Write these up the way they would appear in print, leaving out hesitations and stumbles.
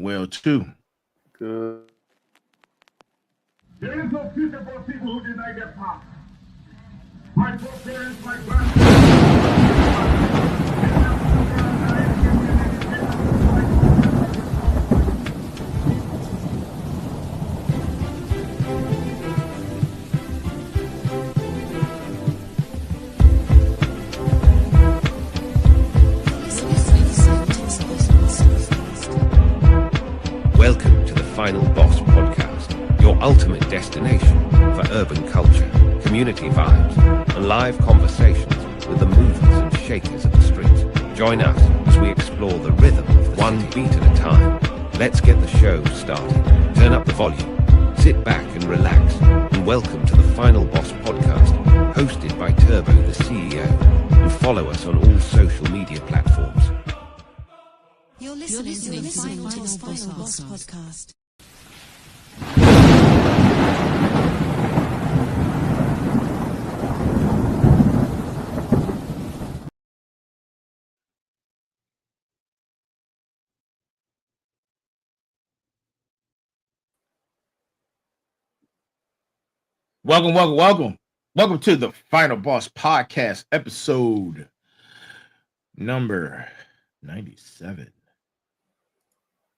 well too. Good. There is no future for people who deny their past. My foreparents, my grandparents. Welcome to the Final Boss Podcast, your ultimate destination for urban culture, community vibes, and live conversations with the movers and shakers of the streets. Join us as we explore the rhythm of one beat at a time. Let's get the show started. Turn up the volume, sit back and relax, and welcome to the Final Boss Podcast, hosted by Turbo the CEO, and follow us on all social media platforms. You're listening to the Final Boss Podcast. Welcome to the Final Boss Podcast, episode number 97.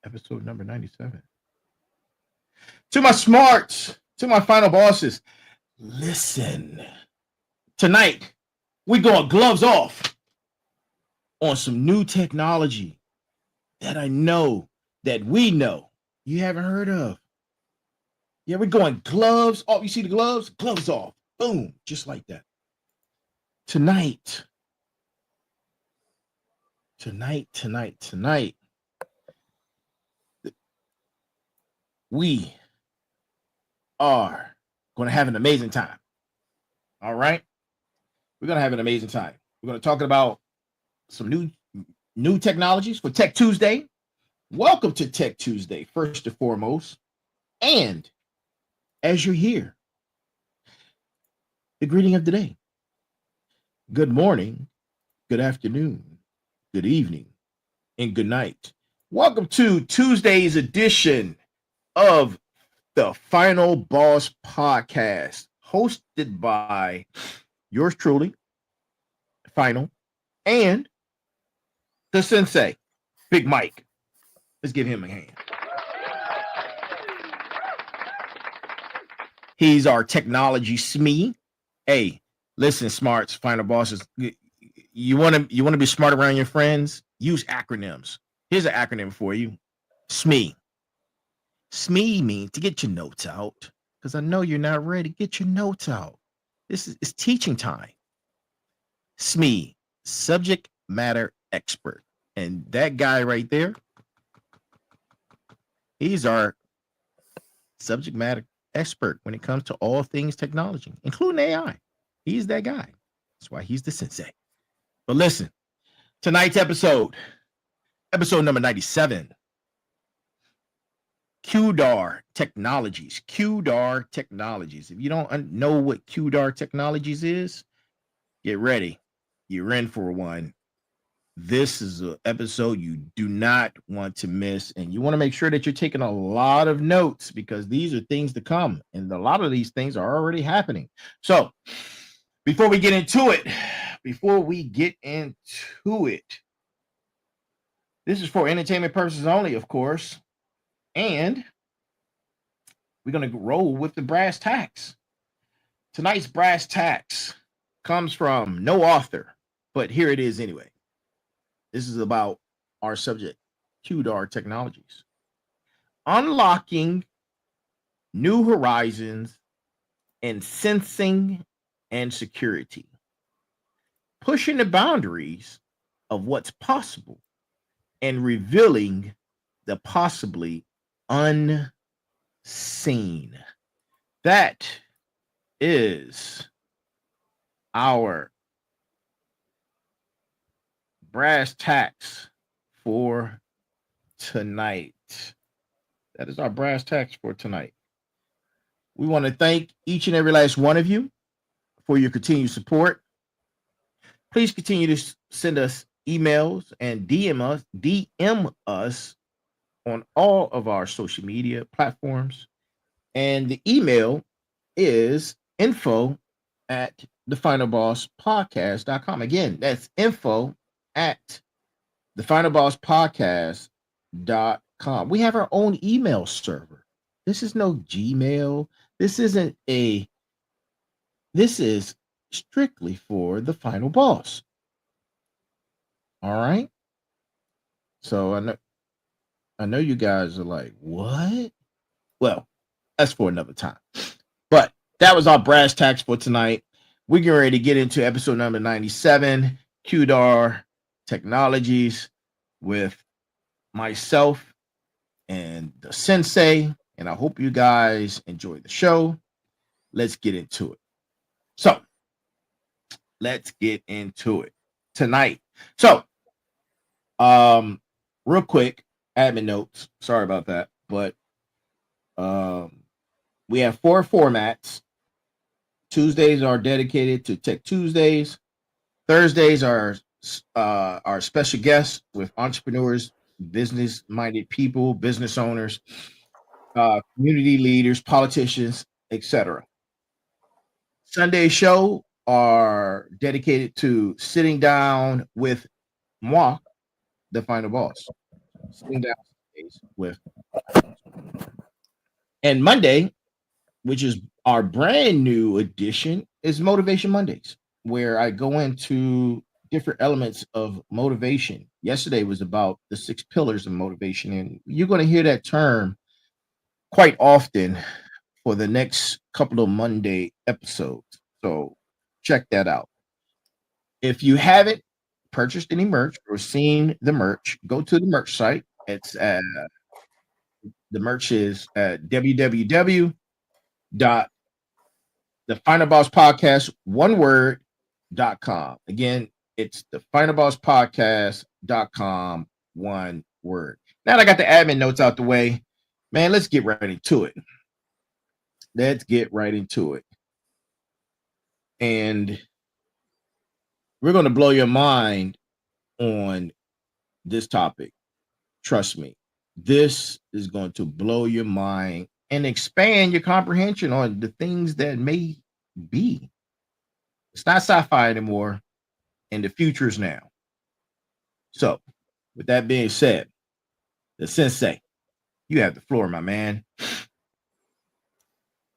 Episode number 97. To my smarts, to my final bosses, listen. Tonight, we're going gloves off on some new technology that I know, that we know, you haven't heard of. Yeah, we're going gloves off. You see the gloves? Gloves off. Boom. Just like that. Tonight. We are going to have an amazing time. All right? We're going to have an amazing time. We're going to talk about some new technologies for Tech Tuesday. Welcome to Tech Tuesday, first and foremost. And as you're here, the greeting of the day. Good morning, good afternoon, good evening, and good night. Welcome to Tuesday's edition of the Final Boss Podcast, hosted by yours truly, Final, and the Sensei, Big Mike. Let's give him a hand. He's our technology SME. Hey, listen, smarts, final bosses. You want to be smart around your friends? Use acronyms. Here's an acronym for you. SME. SME means to get your notes out, because I know you're not ready. Get your notes out. This is teaching time. SME, subject matter expert. And that guy right there, he's our subject matter expert when it comes to all things technology, including AI. He's that guy. That's why he's the Sensei. But listen, tonight's episode number 97, QDAR Technologies. QDAR Technologies. If you don't know what QDAR Technologies is, get ready. You're in for one. This is an episode you do not want to miss, and you want to make sure that you're taking a lot of notes, because these are things to come, and a lot of these things are already happening. So before we get into it, this is for entertainment purposes only, of course, and we're going to roll with the brass tacks. Tonight's brass tacks comes from no author, but here it is anyway. This is about our subject, QDAR Technologies. Unlocking new horizons in sensing and security. Pushing the boundaries of what's possible and revealing the possibly unseen. That is our brass tacks for tonight. That is our brass tacks for tonight. We want to thank each and every last one of you for your continued support. Please continue to send us emails and DM us on all of our social media platforms. And the email is info at thefinalbosspodcast.com. Again, that's info at thefinalbosspodcast.com. We have our own email server. This is no Gmail. This is strictly for the Final Boss. All right. So I know you guys are like, what? Well, that's for another time. But that was our brass tacks for tonight. We're getting ready to get into episode number 97, QDAR Technologies, with myself and the Sensei. And I hope you guys enjoy the show. Let's get into it. So let's get into it tonight. So, real quick, admin notes. Sorry about that, but we have 4 formats. Tuesdays are dedicated to Tech Tuesdays. Thursdays are our special guests with entrepreneurs, business-minded people, business owners, community leaders, politicians, etc. Sunday show are dedicated to sitting down with moi, the final boss. Sitting down with. And Monday, which is our brand new edition, is Motivation Mondays, where I go into different elements of motivation. Yesterday was about the 6 pillars of motivation, and you're going to hear that term quite often for the next couple of Monday episodes. So check that out. If you haven't purchased any merch or seen the merch, go to the merch site. It's the merch is at www.thefinalbosspodcast, one word.com. Again, it's thefinalbosspodcast.com, one word. Now that I got the admin notes out the way, man, let's get right into it. Let's get right into it. And we're going to blow your mind on this topic. Trust me, this is going to blow your mind and expand your comprehension on the things that may be. It's not sci-fi anymore, and the future is now. So, with that being said, the Sensei, you have the floor, my man.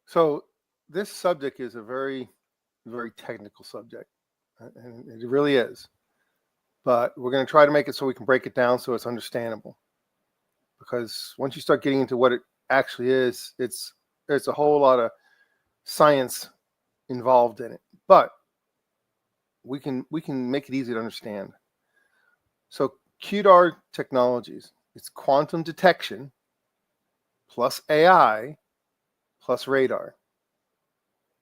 So, this subject is a very, very technical subject, and it really is. But we're going to try to make it so we can break it down so it's understandable. Because once you start getting into what it actually is, there's a whole lot of science involved in it. But we can make it easy to understand. So QDAR technologies, it's quantum detection plus AI plus radar.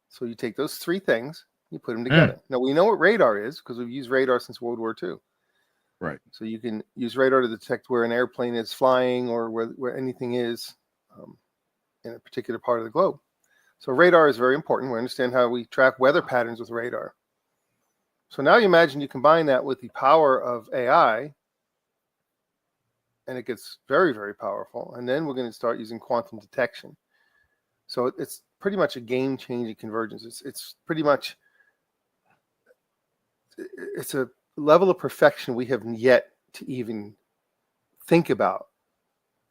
So you take those 3 things, you put them together. Now we know what radar is because we've used radar since World War II. Right. So you can use radar to detect where an airplane is flying or where anything is in a particular part of the globe. So radar is very important. We understand how we track weather patterns with radar. So now you imagine you combine that with the power of AI, and it gets very, very powerful. And then we're going to start using quantum detection. So it's pretty much a game-changing convergence. It's pretty much, it's a level of perfection we have yet to even think about,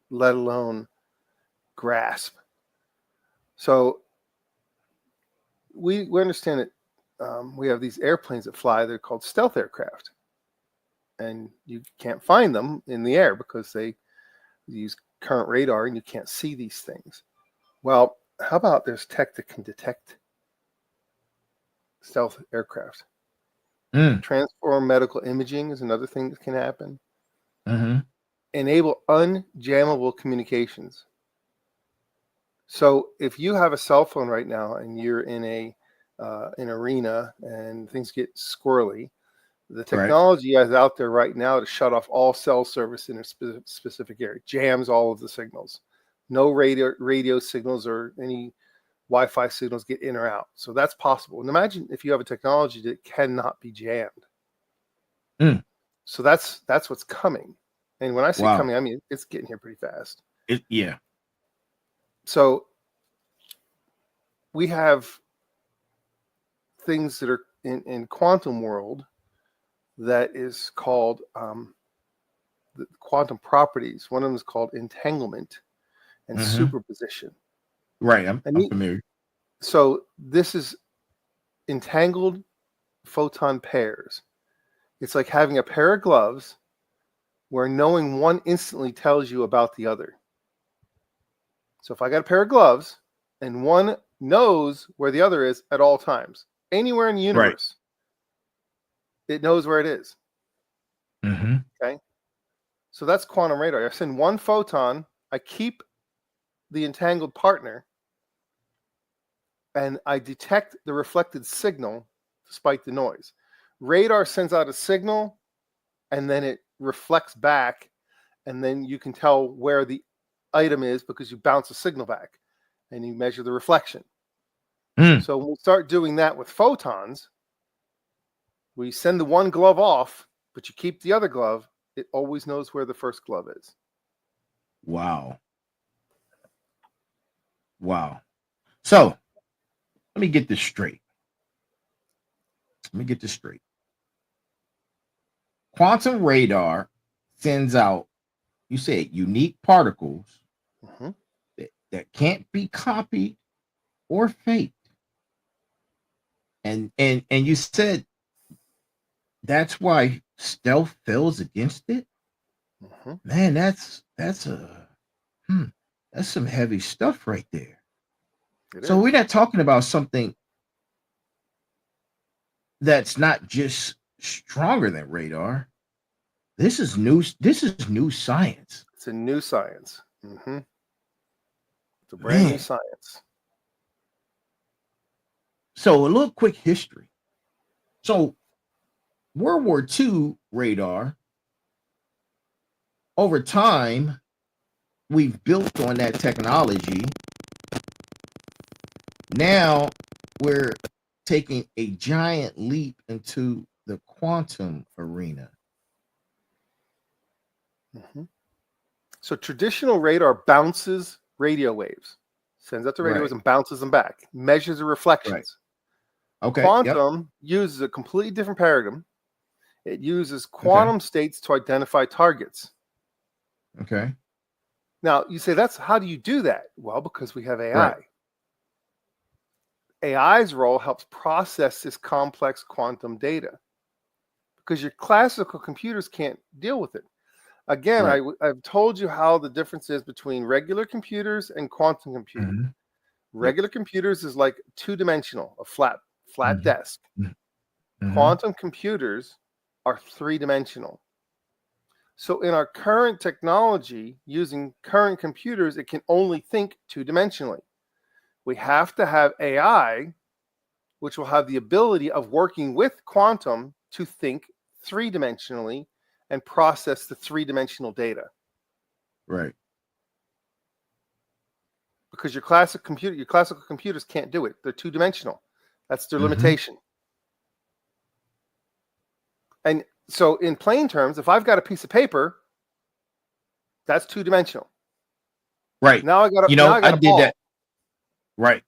let alone grasp. So we understand that we have these airplanes that fly. They're called stealth aircraft, and you can't find them in the air because they use current radar and you can't see these things. Well, how about there's tech that can detect stealth aircraft? Transform medical imaging is another thing that can happen. Enable unjammable communications. So if you have a cell phone right now and you're in an arena and things get squirrely, the technology is out there right now to shut off all cell service in a specific area, jams all of the signals. No radio signals or any Wi-Fi signals get in or out. So that's possible. And imagine if you have a technology that cannot be jammed. So that's what's coming. And when I say Wow. coming, I mean it's getting here pretty fast. Yeah. So we have things that are in quantum world that is called the quantum properties. One of them is called entanglement and superposition. Right. I'm familiar. So this is entangled photon pairs. It's like having a pair of gloves where knowing one instantly tells you about the other. So if I got a pair of gloves and one knows where the other is at all times, anywhere in the universe, it knows where it is. Okay. So that's quantum radar. I send one photon, I keep the entangled partner, and I detect the reflected signal despite the noise. Radar sends out a signal, and then it reflects back, and then you can tell where the item is because you bounce a signal back, and you measure the reflection. So when we start doing that with photons, we send the one glove off, but you keep the other glove, it always knows where the first glove is. Wow. Wow. So let me get this straight. Quantum radar sends out, you said, unique particles that can't be copied or faked. And you said that's why stealth fails against it. Man, that's some heavy stuff right there. So we're not talking about something that's not just stronger than radar. This is new science. It's a new science. It's a brand new science. So a little quick history. So World War II radar, over time, we've built on that technology. Now we're taking a giant leap into the quantum arena. So traditional radar bounces radio waves, sends out the radio waves and bounces them back, measures the reflections. Okay. Quantum uses a completely different paradigm. It uses quantum states to identify targets. Okay. Now you say, how do you do that? Well, because we have AI. AI's role helps process this complex quantum data because your classical computers can't deal with it. Again, I've told you how the difference is between regular computers and quantum computing. Regular computers is like two-dimensional, a flat desk. Quantum computers are three-dimensional. So in our current technology, using current computers, it can only think two-dimensionally. We have to have AI, which will have the ability of working with quantum to think three-dimensionally and process the three-dimensional data. Right. Because your classical computers can't do it. They're two-dimensional. That's their limitation. And so in plain terms, if I've got a piece of paper, that's two-dimensional. Right. Now I got I a did ball. that. Right.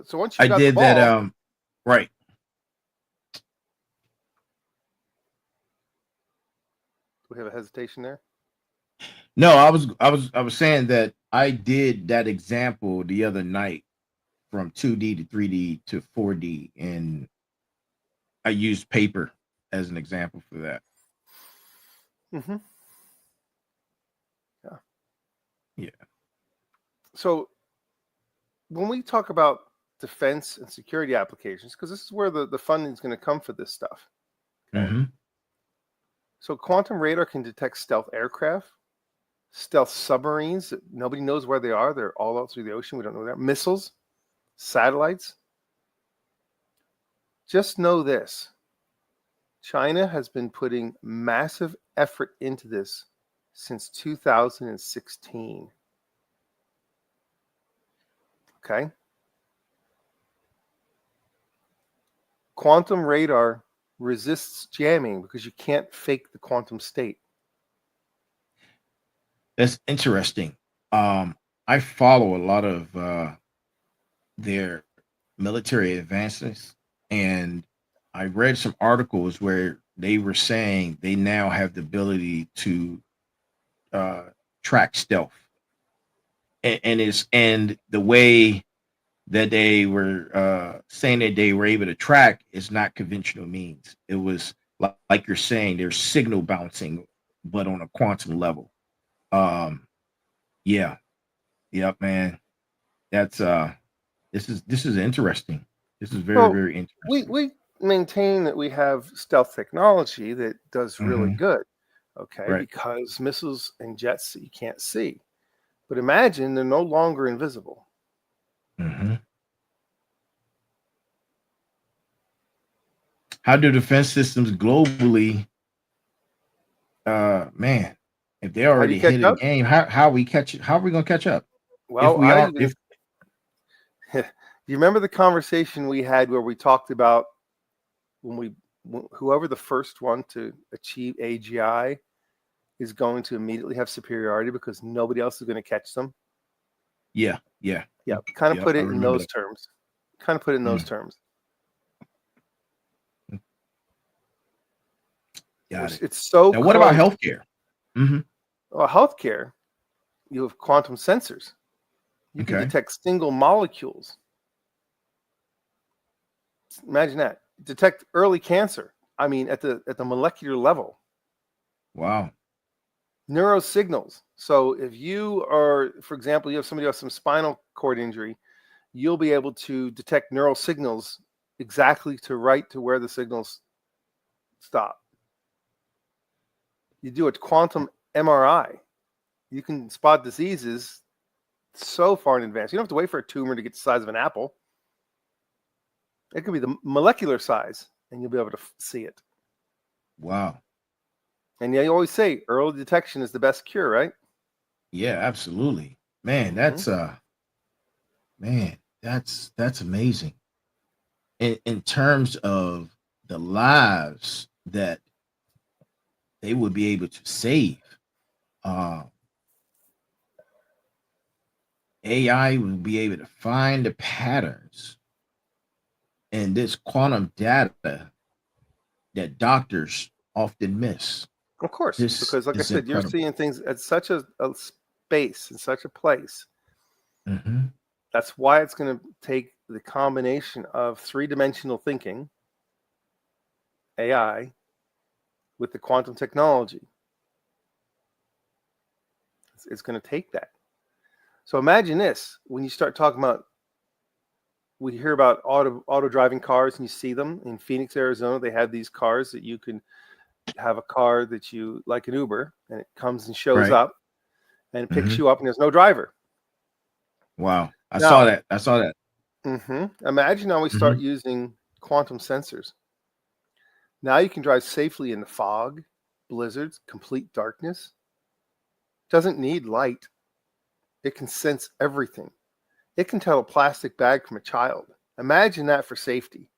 So once you got I did the ball, that. Right. Do we have a hesitation there? No, I was saying that I did that example the other night from 2D to 3D to 4D, and I used paper as an example for that. Yeah. So when we talk about defense and security applications, because this is where the funding is going to come for this stuff. Okay? So quantum radar can detect stealth aircraft, stealth submarines that nobody knows where they are. They're all out through the ocean. We don't know where they are. Missiles, satellites. Just know this. China has been putting massive effort into this since 2016. Okay? Quantum radar resists jamming because you can't fake the quantum state. That's interesting. I follow a lot of their military advances, and I read some articles where they were saying they now have the ability to track stealth, and the way that they were saying that they were able to track is not conventional means. It was like you're saying, there's signal bouncing, but on a quantum level. Yeah, yep, man. That's this is interesting. This is very, Well, very interesting. we maintain that we have stealth technology that does really good, okay, Right. because missiles and jets that you can't see. But imagine they're no longer invisible. How do defense systems globally, man, if they How do already you catch hit a up? game, how we catch it? How are we gonna catch up? If Well, we I are, even if you remember the conversation we had where we talked about when whoever the first one to achieve AGI is going to immediately have superiority because nobody else is going to catch them. yeah, Yeah, kind of yep, put I it in remember those terms. Kind of put it in those terms. Got it. It's so Now, what about close. healthcare? Mm-hmm. Well, healthcare, you have quantum sensors. You can Okay. detect single molecules. Imagine that. Detect early cancer. I mean, at the molecular level. Wow. Neurosignals. So if you are, for example, you have somebody who has some spinal cord injury, you'll be able to detect neural signals exactly to where the signals stop. You do a quantum MRI. You can spot diseases so far in advance. You don't have to wait for a tumor to get the size of an apple. It could be the molecular size, and you'll be able to see it. Wow. And yeah, you always say early detection is the best cure, right? Yeah, absolutely. Man, that's amazing. In terms of the lives that they would be able to save, AI will be able to find the patterns in this quantum data that doctors often miss. Of course, This because like I is said, you're incredible. seeing things at such a space, in such a place. Mm-hmm. That's why it's going to take the combination of three-dimensional thinking, AI, with the quantum technology. It's going to take that. So imagine this: when you start talking about, we hear about auto driving cars, and you see them in Phoenix, Arizona. They have these cars that you can have a car that you like an Uber, and it comes and shows Right. up, and it picks you up, and there's no driver. Wow. I Now, saw that. imagine now we start using quantum sensors. Now you can drive safely in the fog, blizzards, complete darkness. Doesn't need light. It can sense everything. It can tell a plastic bag from a child. Imagine that for safety.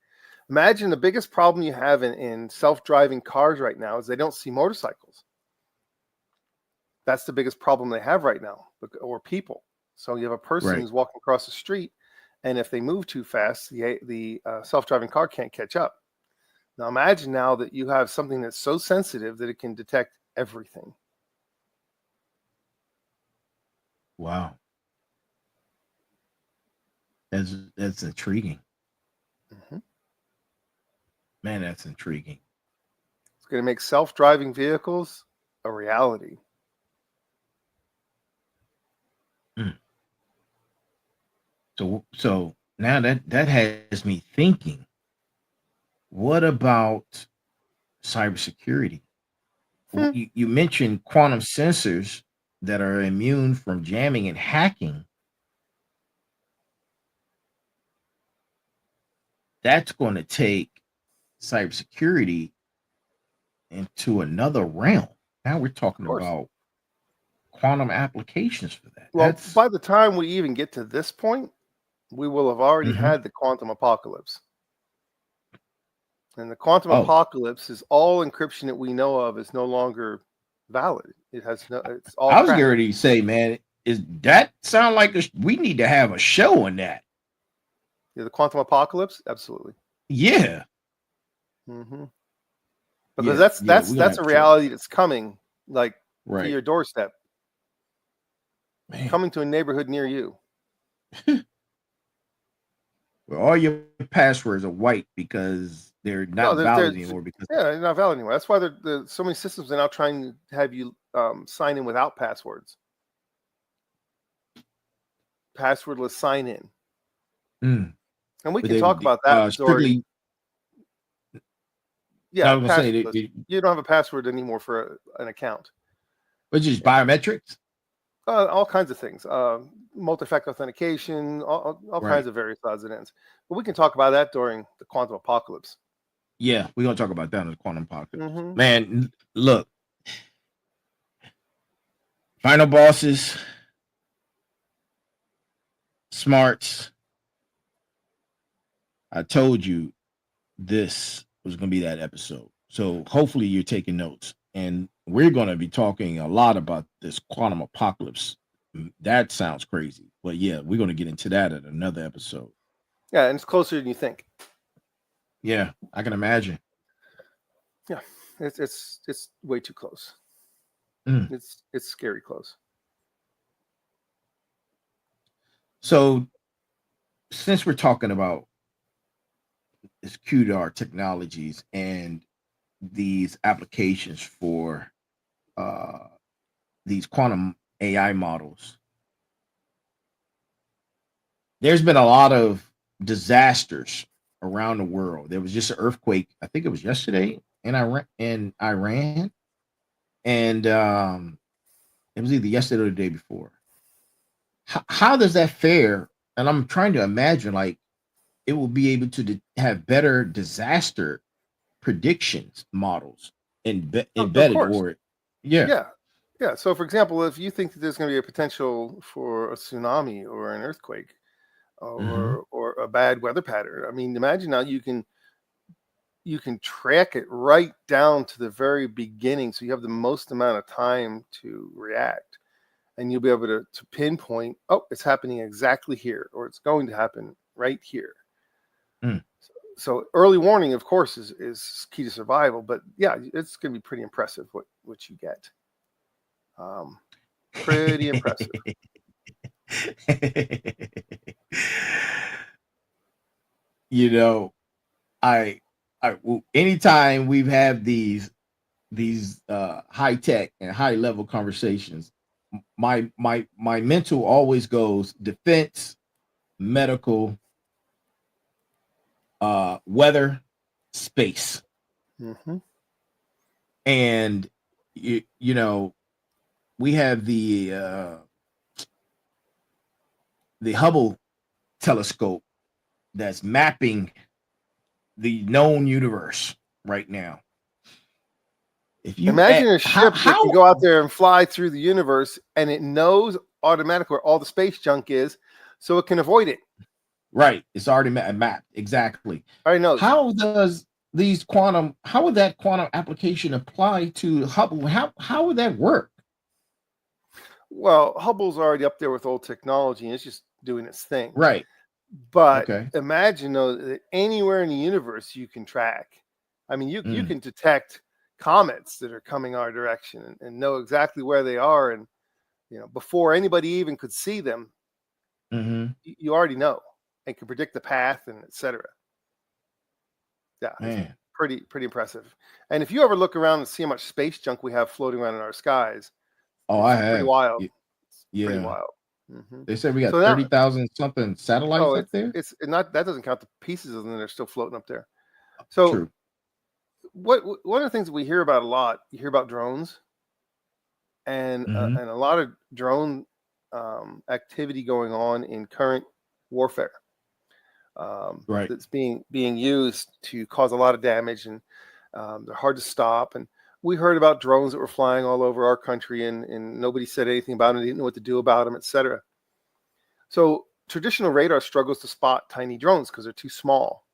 Imagine the biggest problem you have in self-driving cars right now is they don't see motorcycles. That's the biggest problem they have right now, or people. So you have a person who's walking across the street, and if they move too fast, the self-driving car can't catch up. Now imagine now that you have something that's so sensitive that it can detect everything. Wow. That's intriguing. Man, that's intriguing. It's going to make self-driving vehicles a reality. So now that has me thinking, what about cybersecurity? You mentioned quantum sensors that are immune from jamming and hacking. That's going to take cybersecurity into another realm. Now we're talking about quantum applications for that. Well, by the time we even get to this point, we will have already had the quantum apocalypse. And the quantum Oh. apocalypse is all encryption that we know of is no longer valid. It has no. It's all. I was crap. getting ready to say, man, is that sound like we need to have a show on that? Yeah, the quantum apocalypse, absolutely. Yeah. Because Yeah, that's yeah, we're gonna that's have a to reality that's coming, like to Right. your doorstep, Man. coming to a neighborhood near you. Well, all your passwords are white because they're not valid anymore. Because they're not valid anymore. That's why there's so many systems are now trying to have you sign in without passwords. Passwordless sign in. And we can talk about that. Strictly. Yeah, I was gonna say you don't have a password anymore for an account. Which is biometrics? All kinds of things. Multi-factor authentication, all kinds of various odds and ends. But we can talk about that during the quantum apocalypse. Yeah, we're gonna talk about that in the quantum apocalypse. Man, look. Final bosses, smarts. I told you this was gonna be that episode. So hopefully you're taking notes. And we're going to be talking a lot about this quantum apocalypse. That sounds crazy. But yeah, we're going to get into that at another episode. Yeah, and it's closer than you think. Yeah, I can imagine. Yeah, it's way too close. It's scary close. So since we're talking about this QDAR technologies and these applications for these quantum AI models, there's been a lot of disasters around the world. There was just an earthquake, I think it was yesterday in Iran, and it was either yesterday or the day before. How does that fare? And I'm trying to imagine, like, it will be able to have better disaster predictions models embedded, or yeah. So, for example, if you think that there's going to be a potential for a tsunami or an earthquake or a bad weather pattern, I mean, imagine now you can track it right down to the very beginning, so you have the most amount of time to react, and you'll be able to pinpoint, oh, it's happening exactly here, or it's going to happen right here. So early warning, of course, is key to survival. But yeah, it's going to be pretty impressive what you get. Pretty impressive. You know, I anytime we've had these high tech and high level conversations, my mental always goes defense, medical, weather, space. And you know, we have the Hubble telescope that's mapping the known universe right now. If you imagine a ship that can go out there and fly through the universe, and it knows automatically where all the space junk is, so it can avoid it. Right, it's already mapped exactly. I know. How would that quantum application apply to Hubble? How would that work? Well, Hubble's already up there with old technology, and it's just doing its thing. Right. But imagine though that anywhere in the universe you can track. I mean, you can detect comets that are coming our direction and know exactly where they are, and before anybody even could see them, you already know and can predict the path and etc. Yeah, man. Pretty impressive. And if you ever look around and see how much space junk we have floating around in our skies, I have. Pretty wild. Yeah, pretty wild. They said we got 30,000 something satellites up there. It's not, that doesn't count the pieces of them that are still floating up there. So, true. One of the things that we hear about a lot, you hear about drones, and a lot of drone activity going on in current warfare. That's being used to cause a lot of damage, and they're hard to stop. And we heard about drones that were flying all over our country, and nobody said anything about them. They didn't know what to do about them, etc. So traditional radar struggles to spot tiny drones because they're too small.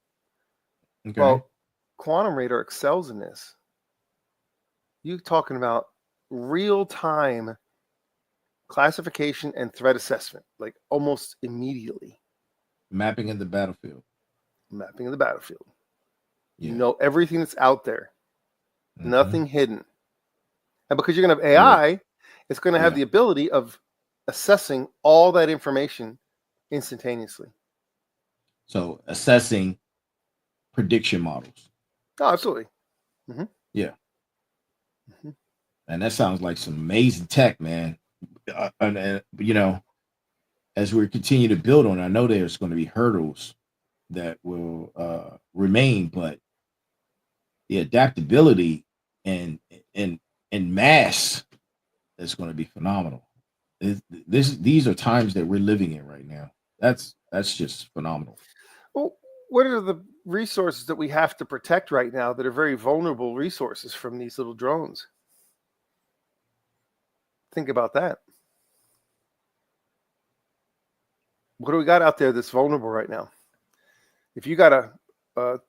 Okay. Well, quantum radar excels in this. You're talking about real-time classification and threat assessment, like almost immediately. Mapping of the battlefield. Mapping of the battlefield. Yeah. You know everything that's out there, Mhm. nothing hidden. And because you're going to have AI, it's going to have Yeah. the ability of assessing all that information instantaneously. So assessing prediction models. Oh, absolutely. Yeah. Mhm. And that sounds like some amazing tech, man. And you know, as we continue to build on it, I know there's going to be hurdles that will remain, but the adaptability and mass is going to be phenomenal. These are times that we're living in right now. That's just phenomenal. Well, what are the resources that we have to protect right now that are very vulnerable resources from these little drones? Think about that. What do we got out there that's vulnerable right now? If you got a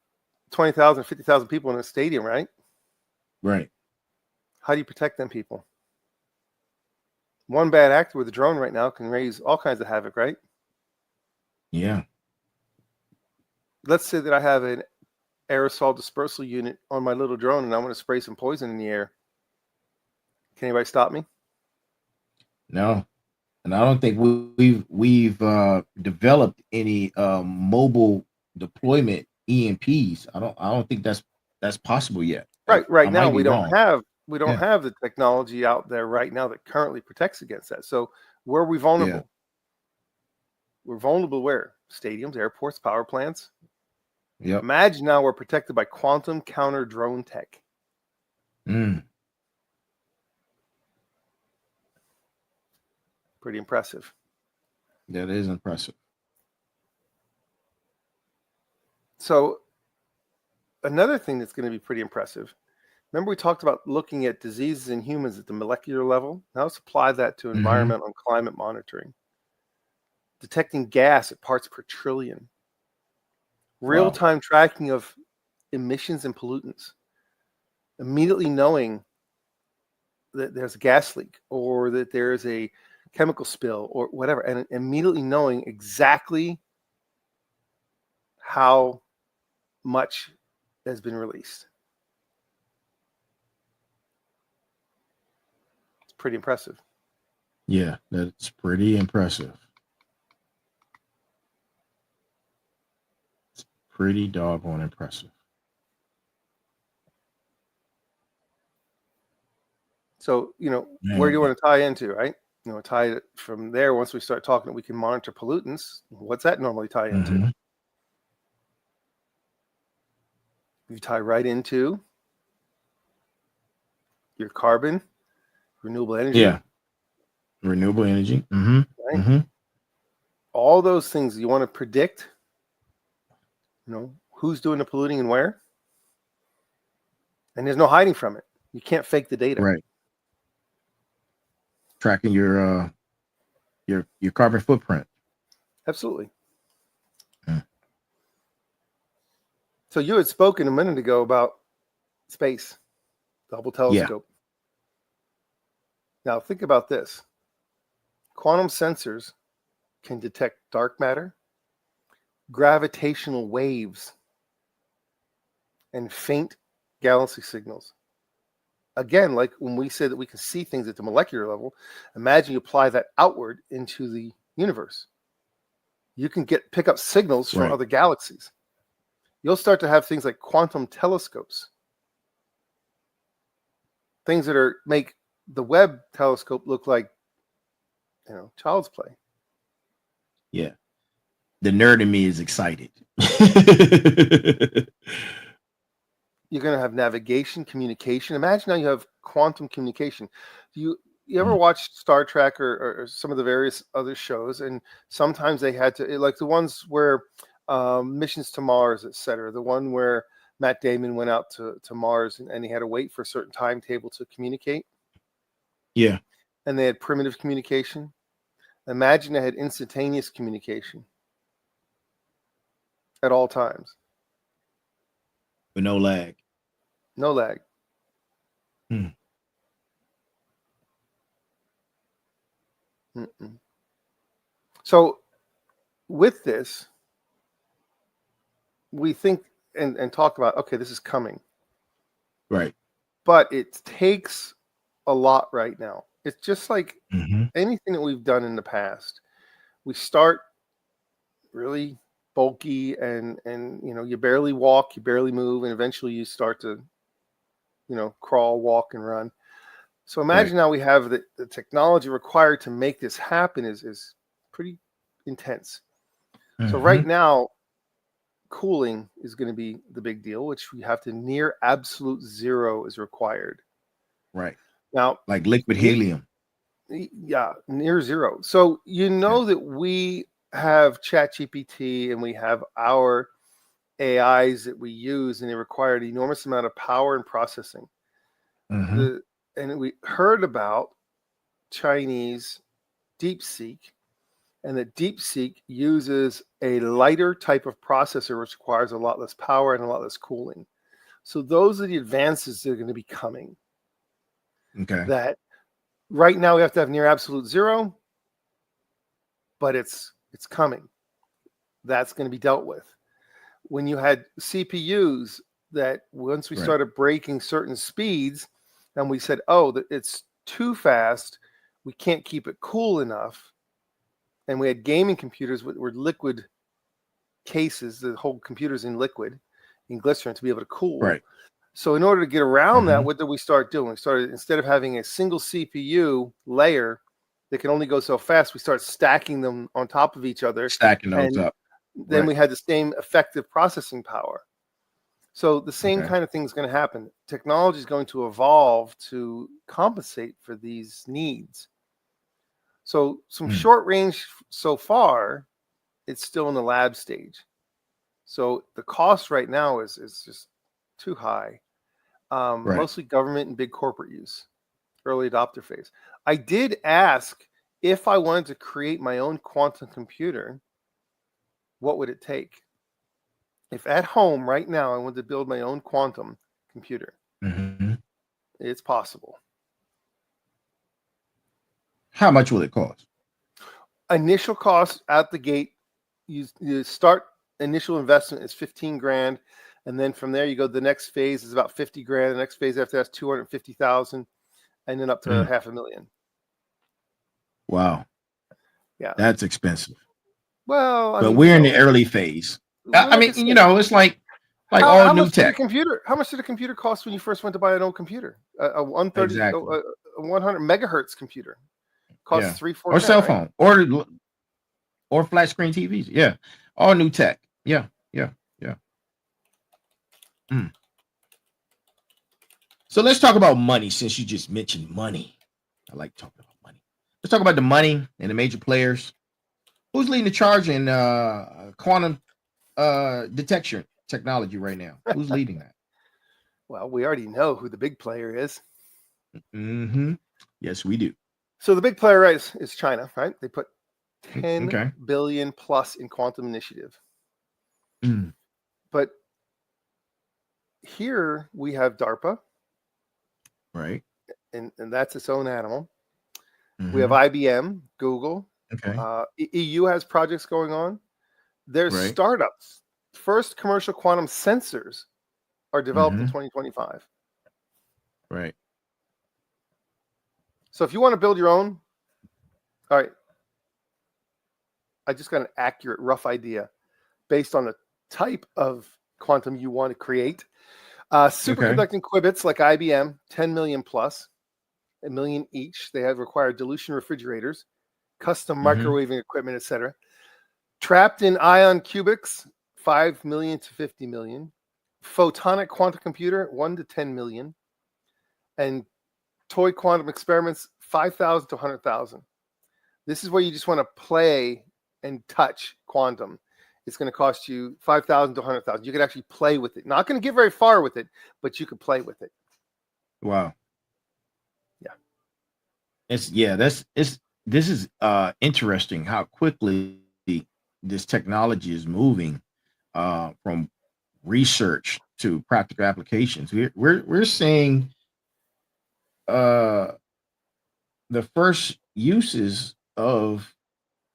20,000, 50,000 people in a stadium, right? Right. How do you protect them people? One bad actor with a drone right now can raise all kinds of havoc, right? Yeah. Let's say that I have an aerosol dispersal unit on my little drone and I want to spray some poison in the air. Can anybody stop me? No. And I don't think we've developed any mobile deployment EMPs. I don't think that's possible yet. Right I now might be we don't wrong. have Yeah. the technology out there right now that currently protects against that. So where are we vulnerable? Yeah. We're vulnerable where? Stadiums, airports, power plants. Yep. Imagine now we're protected by quantum counter drone tech. Mm. Pretty impressive. That is impressive. So another thing that's going to be pretty impressive. Remember we talked about looking at diseases in humans at the molecular level? Now let's apply that to environmental and climate monitoring. Detecting gas at parts per trillion. Real-time tracking of emissions and pollutants. Immediately knowing that there's a gas leak or that there's a chemical spill or whatever, and immediately knowing exactly how much has been released. It's pretty impressive. Yeah, that's pretty impressive. It's pretty doggone impressive. So, where do you want to tie into, right? Tie it from there. Once we start talking, we can monitor pollutants. What's that normally tie into? Mhm. You tie right into your carbon, renewable energy. Yeah. Renewable energy. Mm-hmm. Right? Mm-hmm. All those things you want to predict, who's doing the polluting and where. And there's no hiding from it. You can't fake the data. Right. Tracking your carbon footprint. Absolutely. Mm. So you had spoken a minute ago about space, the Hubble telescope. Now think about this. Quantum sensors can detect dark matter, gravitational waves, and faint galaxy signals. Again, like when we say that we can see things at the molecular level, imagine you apply that outward into the universe. You can pick up signals from other galaxies. You'll start to have things like quantum telescopes, things that make the Webb telescope look like, child's play. Yeah. The nerd in me is excited. You're going to have navigation, communication. Imagine now you have quantum communication. You ever watched Star Trek or some of the various other shows? And sometimes they had to, like the ones where missions to Mars, etc. The one where Matt Damon went out to Mars and he had to wait for a certain timetable to communicate. Yeah. And they had primitive communication. Imagine they had instantaneous communication at all times. With no lag. No lag. Hmm. Mm-mm. So with this, we think and talk about, okay, this is coming, Right. but it takes a lot right now. It's just like Mm-hmm. anything that we've done in the past. We start really bulky and you barely walk, you barely move, and eventually you start to crawl, walk, and run. So imagine now we have the technology required to make this happen is pretty intense. So right now, cooling is going to be the big deal, which we have to near absolute zero is required. Right. Now, like liquid helium. Yeah, near zero. So that we have ChatGPT and we have our AIs that we use, and they require an enormous amount of power and processing. Mhm. And we heard about Chinese DeepSeek, and that DeepSeek uses a lighter type of processor, which requires a lot less power and a lot less cooling. So those are the advances that are going to be coming. Okay. That right now we have to have near absolute zero, but it's coming. That's going to be dealt with. When you had CPUs that once we Right. started breaking certain speeds, and we said, oh, it's too fast, we can't keep it cool enough. And we had gaming computers with liquid cases, the whole computer's in liquid, in glycerin to be able to cool. Right. So in order to get around that, Mhm. what did we start doing? We started, instead of having a single CPU layer that can only go so fast, we start stacking them on top of each other. Stacking those And up. then Right. we had the same effective processing power. So the same Okay. kind of thing is going to happen. Technology is going to evolve to compensate for these needs. So some short range so far, it's still in the lab stage. So the cost right now is just too high. Right. Mostly government and big corporate use, early adopter phase. I did ask if I wanted to create my own quantum computer, what would it take? If at home right now I wanted to build my own quantum computer, Mhm. it's possible. How much will it cost? Initial cost out the gate, you start initial investment is 15 grand, and then from there you go, the next phase is about 50 grand, the next phase after that's 250,000, and then up to $500,000. Wow. Yeah. That's expensive. Well, I But mean, we're in the early phase. well, I like mean, I said, it's like how all new much did a tech. computer? How much did a computer cost when you first went to buy an old computer? A 130, Exactly. a 100 megahertz computer costs Yeah. 3-4 Or grand, cell right? phone or flat screen TVs. Yeah. All new tech. Yeah. Yeah. Yeah. Mm. So let's talk about money, since you just mentioned money. I like talking about money. Let's talk about the money and the major players. Who's leading the charge in quantum detection technology right now? Who's leading that? Well, we already know who the big player is. Mm-hmm. Yes, we do. So the big player is China, right? They put 10 Okay. billion plus in quantum initiative. Mm. But here we have DARPA, Right. and that's its own animal. Mhm. We have IBM, Google. Okay. EU has projects going on. There's Right. startups. First commercial quantum sensors are developed in Mhm. 2025. Right. So if you want to build your own, all right, I just got an accurate, rough idea based on the type of quantum you want to create. Superconducting qubits like IBM, 10 million plus, $1 million each. They have required dilution refrigerators, custom microwaving equipment, etc. Trapped in ion cubics, 5 million to 50 million. Photonic quantum computer, 1 to 10 million. And toy quantum experiments, 5,000 to 100,000. This is where you just want to play and touch quantum. It's going to cost you 5,000 to 100,000. You could actually play with it. Not going to get very far with it, but you could play with it. Wow. Yeah. This is interesting how quickly this technology is moving from research to practical applications. We're seeing the first uses of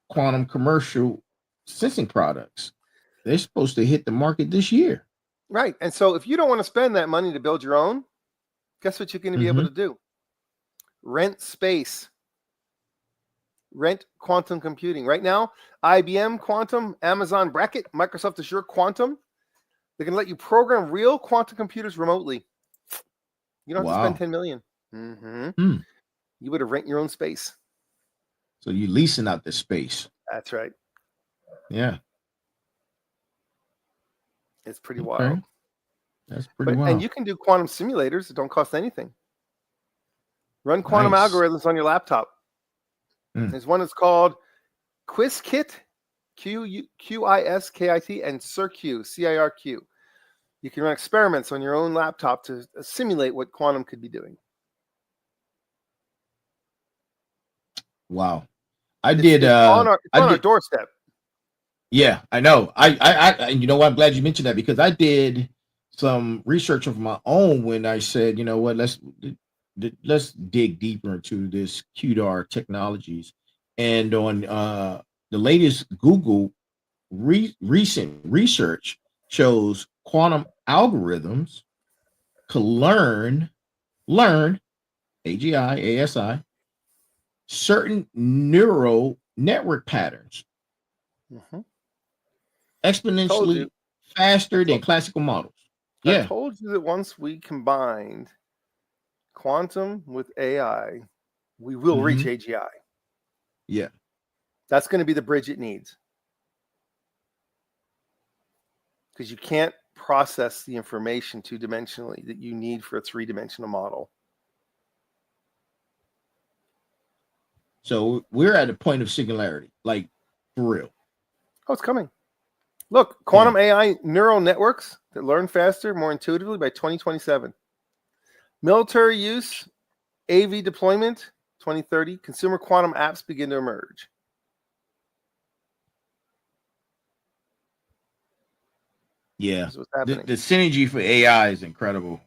quantum commercial sensing products. They're supposed to hit the market this year. Right. And so if you don't want to spend that money to build your own, guess what you're going to be able to do? Rent space. Rent quantum computing. Right now, IBM Quantum, Amazon Bracket, Microsoft Azure Quantum, they're going to let you program real quantum computers remotely. You don't have to spend 10 million. You would have rent your own space. So you're leasing out this space. That's right. Yeah. It's pretty wild. That's pretty wild. And you can do quantum simulators that don't cost anything. Run quantum algorithms on your laptop. There's one that's called QuizKit, QISKIT, and CirQ, CIRQ. You can run experiments on your own laptop to simulate what quantum could be doing. Wow. It's on our doorstep. Yeah, I know. I you know what? I'm glad you mentioned that, because I did some research of my own when I said, you know what, let's dig deeper into this QDAR technologies. And on the latest Google recent research shows quantum algorithms can learn AGI, ASI, certain neural network patterns exponentially faster than classical models. I told you that once we combined quantum with AI, we will reach AGI. Yeah. That's going to be the bridge it needs. Because you can't process the information two-dimensionally that you need for a three-dimensional model. So we're at a point of singularity, like for real. Oh, it's coming. Look, quantum AI neural networks that learn faster, more intuitively by 2027. Military use, AV deployment, 2030. Consumer quantum apps begin to emerge. Yeah, the synergy for AI is incredible.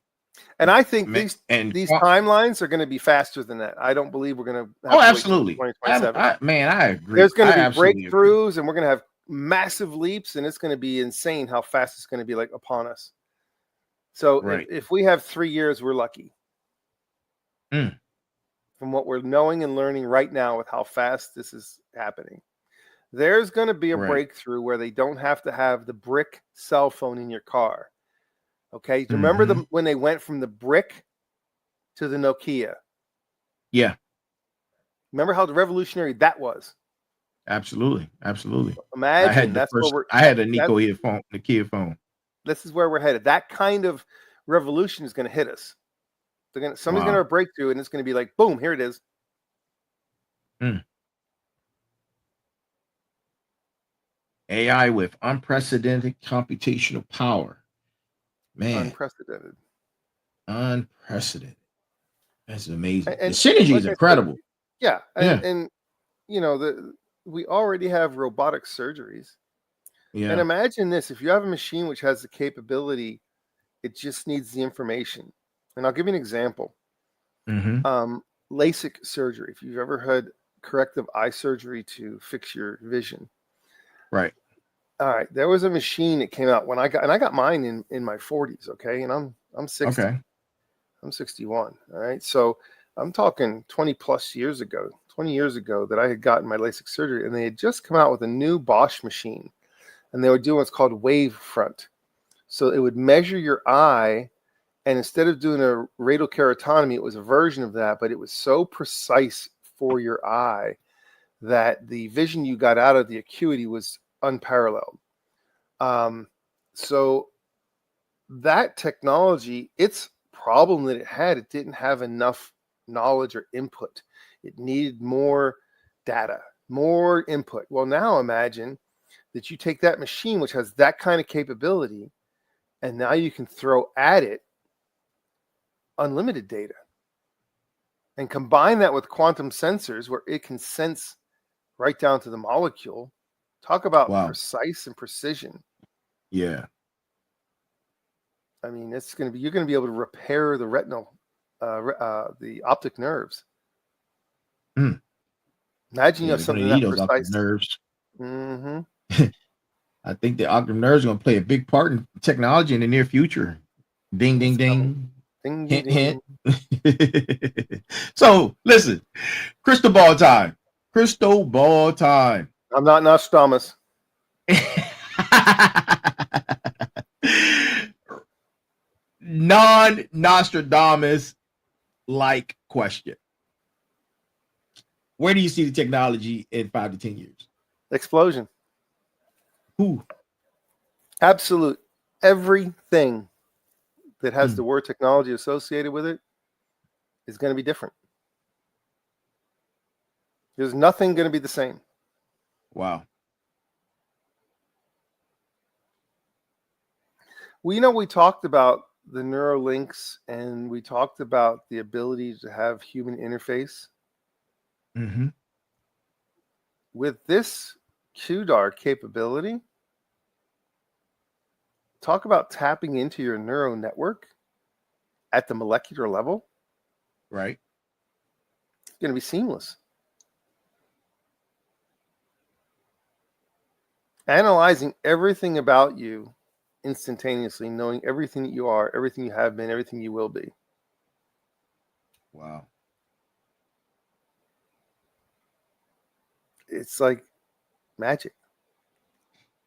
And I think these timelines are going to be faster than that. I don't believe we're going to have absolutely. To wait till 2027. I agree. There's going to be breakthroughs, and we're going to have massive leaps, and it's going to be insane how fast it's going to be like upon us. So if we have 3 years, we're lucky. From what we're knowing and learning right now with how fast this is happening. There's going to be a breakthrough where they don't have to have the brick cell phone in your car. Okay. Do you remember when they went from the brick to the Nokia? Yeah. Remember how revolutionary that was? Absolutely. Imagine I had a Nokia phone. This is where we're headed. That kind of revolution is going to hit us. Somebody's going to have a breakthrough, and it's going to be like, boom, here it is. AI with unprecedented computational power. Man. Unprecedented. That's amazing. And the synergy is incredible. And you know, we already have robotic surgeries. Yeah. And imagine this, if you have a machine which has the capability, it just needs the information. And I'll give you an example. LASIK surgery. If you've ever had corrective eye surgery to fix your vision. Right. All right. There was a machine that came out when I got mine in my 40s. Okay. And I'm 60. Okay. I'm 61. All right. So I'm talking 20 years ago that I had gotten my LASIK surgery, and they had just come out with a new Bosch machine, and they were doing what's called wavefront. So it would measure your eye, and instead of doing a radial keratotomy, it was a version of that, but it was so precise for your eye that the vision you got out of the acuity was unparalleled. So that technology, its problem that it didn't have enough knowledge or input. It needed more data, more input. Well, now imagine that you take that machine, which has that kind of capability, and now you can throw at it unlimited data and combine that with quantum sensors where it can sense right down to the molecule. Talk about precise and precision. Yeah. I mean, you're going to be able to repair the retinal, the optic nerves. Mm. Imagine you Yeah, have they're going something to need that those optic precise. nerves. Mm-hmm. I think the optic nerves are going to play a big part in technology in the near future. Ding, ding, It's coming. ding. Ding, ding, Hint, ding. hint. So, listen, crystal ball time. Crystal ball time. I'm not Nostradamus. Non-Nostradamus like question. Where do you see the technology in 5 to 10 years? Explosion. Who? Absolute. Everything that has the word technology associated with it is going to be different. There's nothing going to be the same. Wow. Well, we talked about the neurolinks and we talked about the ability to have human interface. Mm-hmm. With this QDAR capability, talk about tapping into your neural network at the molecular level. Right. It's going to be seamless. Analyzing everything about you instantaneously, knowing everything that you are, everything you have been, everything you will be. Wow. It's like magic.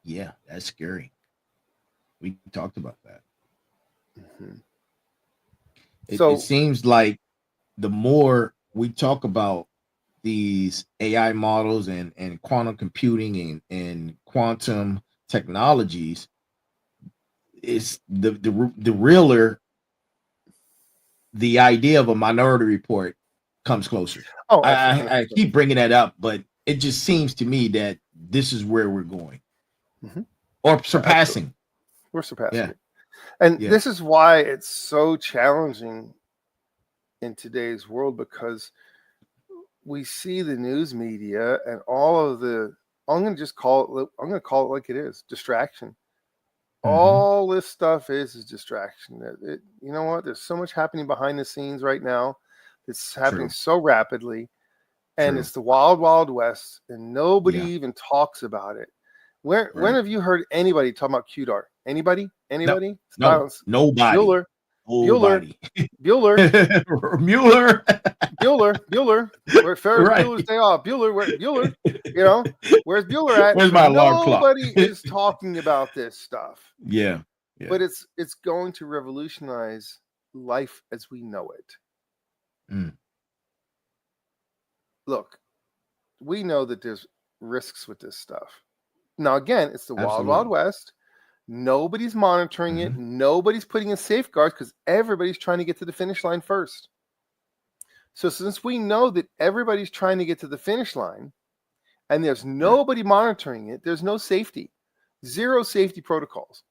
Yeah, that's scary. We talked about that. Mm-hmm. It seems like the more we talk about these AI models and quantum computing and quantum technologies, is the realer the idea of a Minority Report comes closer. Oh, I keep bringing that up, but it just seems to me that this is where we're going, or surpassing. Absolutely. We're surpassing Yeah. it. And this is why it's so challenging in today's world, because we see the news media and all of the, I'm going to call it like it is, distraction. All this stuff is distraction. You know what? There's so much happening behind the scenes right now. It's happening so rapidly, and it's the wild, wild west, and nobody even talks about it. When have you heard anybody talk about QDAR? Anybody? Anybody? No, Silence. nobody. Bueller. Mueller. Bueller. Where Ferris Bueller's Day Off. Bueller. Where's Bueller at? Where's my alarm clock? Nobody is talking about this stuff. Yeah. But it's going to revolutionize life as we know it. Look, we know that there's risks with this stuff. Now, again, it's the wild, wild west. Nobody's monitoring it. Nobody's putting in safeguards because everybody's trying to get to the finish line first. So since we know that everybody's trying to get to the finish line and there's nobody monitoring it, there's no safety. Zero safety protocols.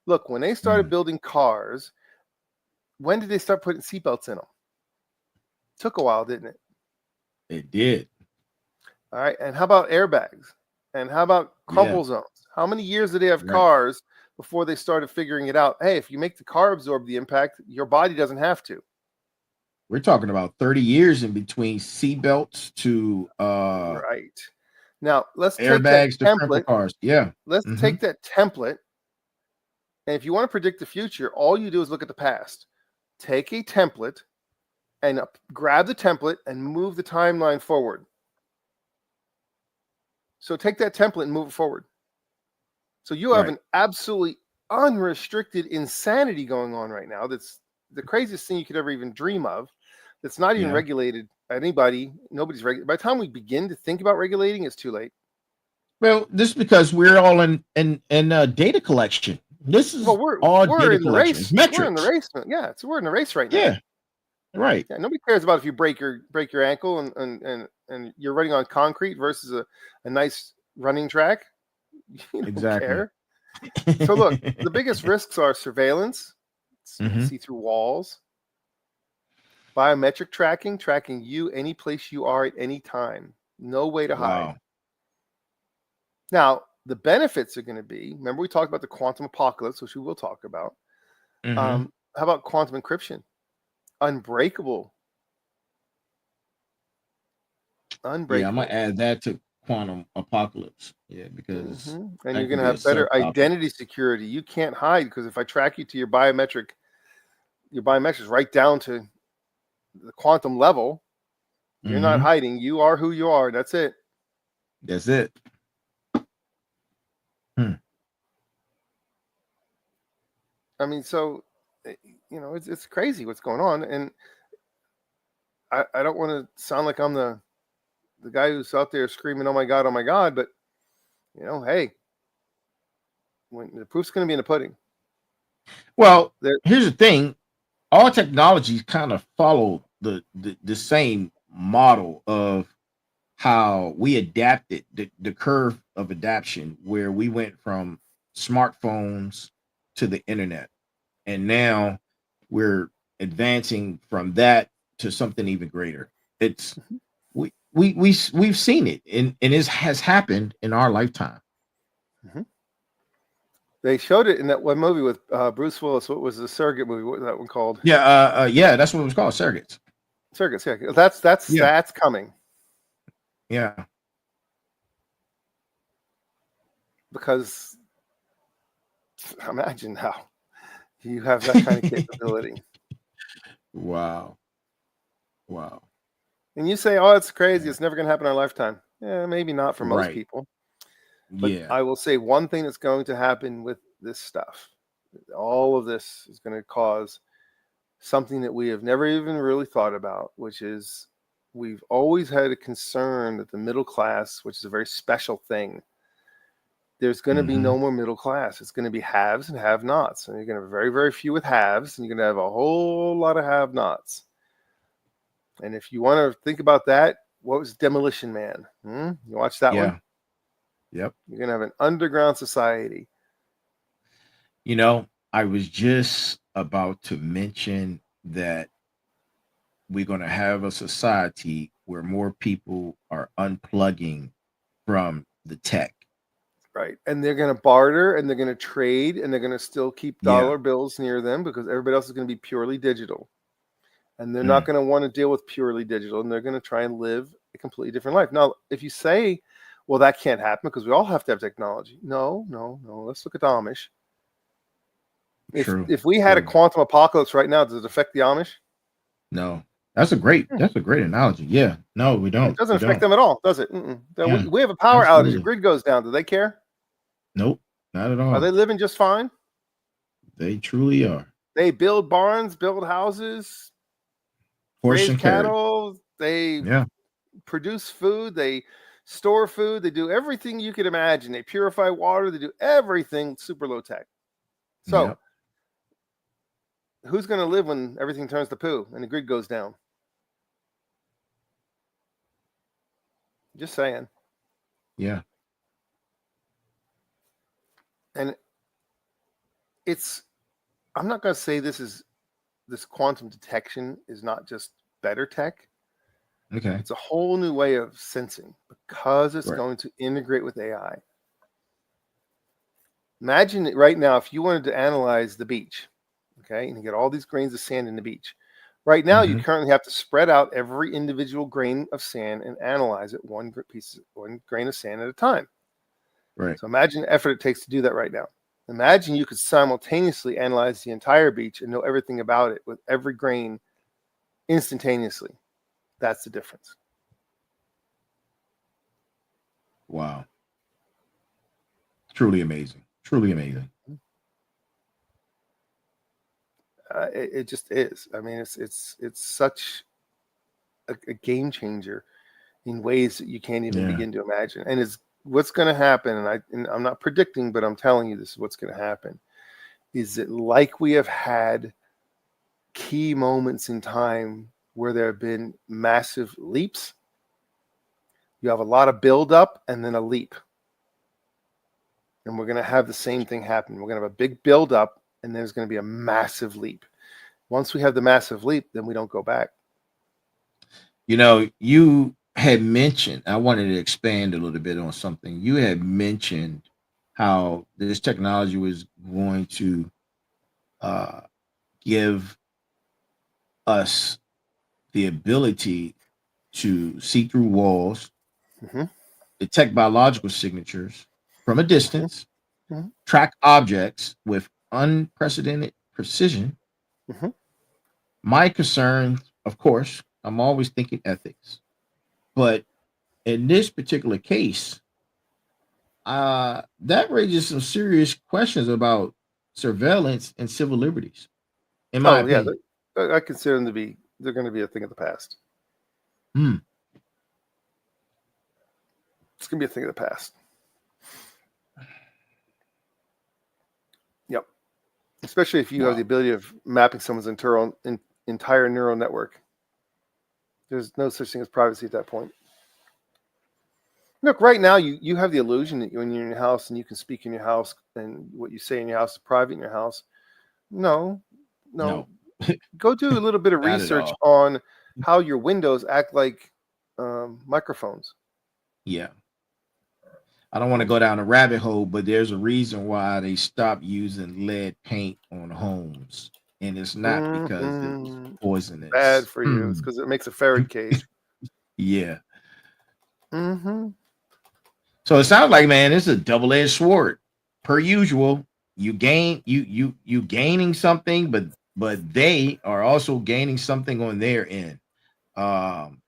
Look, when they started building cars, when did they start putting seatbelts in them? Took a while, didn't it? It did. All right. And how about airbags? And how about crumple zones? How many years did they have cars before they started figuring it out? Hey, if you make the car absorb the impact, your body doesn't have to. We're talking about 30 years in between seatbelts to right. Now let's airbags take that to crumple cars. Yeah. Let's take that template. And if you want to predict the future, all you do is look at the past. Take a template and grab the template and move the timeline forward. So take that template and move it forward. So you have an absolutely unrestricted insanity going on right now. That's the craziest thing you could ever even dream of. That's not even regulated by anybody. Nobody's regulated. By the time we begin to think about regulating, it's too late. Well, this is because we're all in data collection. This is we're data in the race. Metrics. We're in the race. Yeah, we're in the race right now. Yeah. Right. Yeah, nobody cares about if you break your ankle and you're running on concrete versus a nice running track. You don't care. So look, the biggest risks are surveillance, see through walls, biometric tracking you any place you are at any time, no way to hide. Now, the benefits are going to be, remember we talked about the quantum apocalypse, which we will talk about. Mhm. How about quantum encryption? Unbreakable. Yeah, I'm gonna Unbreakable. add that to quantum apocalypse. Yeah, because And you're that going could to be a have better subtopic. identity security. You can't hide, because if I track you to your biometrics right down to the quantum level, you're not Mhm. hiding. You are who you are. That's it. That's it. Hmm. I mean, so it's crazy what's going on, and I don't want to sound like I'm the guy who's out there screaming, oh my God, but hey, when the proof's going to be in the pudding. Well, There, here's the thing: all technologies kind of follow the same model of how we adapted the curve of adaptation, where we went from smartphones to the internet, and now we're advancing from that to something even greater. It's we've seen it, and it has happened in our lifetime. they showed it in that one movie with Bruce Willis. What was the surrogate movie? What was that one called? Yeah, that's what it was called, surrogates. Surrogates. Yeah, that's coming, Yeah. because imagine how you have that kind of capability. Wow. And you say, oh, it's crazy. It's never going to happen in our lifetime. Yeah, maybe not for most Right. people. But Yeah. I will say one thing that's going to happen with this stuff. All of this is going to cause something that we have never even really thought about, which is we've always had a concern that the middle class, which is a very special thing, there's going to be no more middle class. It's going to be haves and have-nots. And you're going to have very, very few with haves, and you're going to have a whole lot of have-nots. And if you want to think about that, what was Demolition Man? You watch that one? Yep. You're going to have an underground society. I was just about to mention that we're going to have a society where more people are unplugging from the tech. Right. And they're going to barter, and they're going to trade, and they're going to still keep dollar bills near them, because everybody else is going to be purely digital. And they're not going to want to deal with purely digital, and they're going to try and live a completely different life. Now, if you say, well, that can't happen because we all have to have technology. No. Let's look at the Amish. If we had a quantum apocalypse right now, does it affect the Amish? No. That's a great analogy. Yeah. No, we don't. It doesn't affect them at all, does it? Yeah, we have a power outage. absolutely. The grid goes down. Do they care? Nope. Not at all. Are they living just fine? They truly are. They build barns, build houses, Horse raise and carry. cattle. They produce food. They store food. They do everything you could imagine. They purify water. They do everything super low tech. So who's going to live when everything turns to poo and the grid goes down? Just saying. Yeah. And I'm not going to say this quantum detection is not just better tech. Okay. It's a whole new way of sensing, because it's going to integrate with AI. Imagine it right now, if you wanted to analyze the beach, okay, and you get all these grains of sand in the beach. Right now, you currently have to spread out every individual grain of sand and analyze it one grain of sand at a time. Right. So imagine the effort it takes to do that right now. Imagine you could simultaneously analyze the entire beach and know everything about it with every grain instantaneously. That's the difference. Wow. Truly amazing. Truly amazing. It just is. I mean, it's such a game changer in ways that you can't even begin to imagine. And it's what's going to happen. And I'm not predicting, but I'm telling you, this is what's going to happen. Is that like we have had key moments in time where there have been massive leaps? You have a lot of buildup and then a leap. And we're going to have the same thing happen. We're going to have a big buildup, and there's going to be a massive leap. Once we have the massive leap, then we don't go back. You had mentioned, I wanted to expand a little bit on something. You had mentioned how this technology was going to give us the ability to see through walls, Mhm. detect biological signatures from a distance, Mhm. track objects with unprecedented precision. Mhm. My concern, of course, I'm always thinking ethics, but in this particular case, that raises some serious questions about surveillance and civil liberties, in my Oh yeah, opinion. I consider them to be. They're going to be a thing of the past. Hmm. It's going to be a thing of the past. Yep. Especially if you have the Wow. ability of mapping someone's entire neural network. There's no such thing as privacy at that point. Look, right now you have the illusion that when you're in your house and you can speak in your house and what you say in your house is private in your house. No. No, Go do a little bit of not at research all. on how your windows act like microphones. Yeah. I don't want to go down a rabbit hole, but there's a reason why they stopped using lead paint on homes. And it's not because it was Mhm. Bad poisonous. for you. It's because it makes a fairy cage. Yeah. Mm-hmm. So it sounds like, man, it's a double-edged sword. Per usual, you gaining something, but they are also gaining something on their end. Um,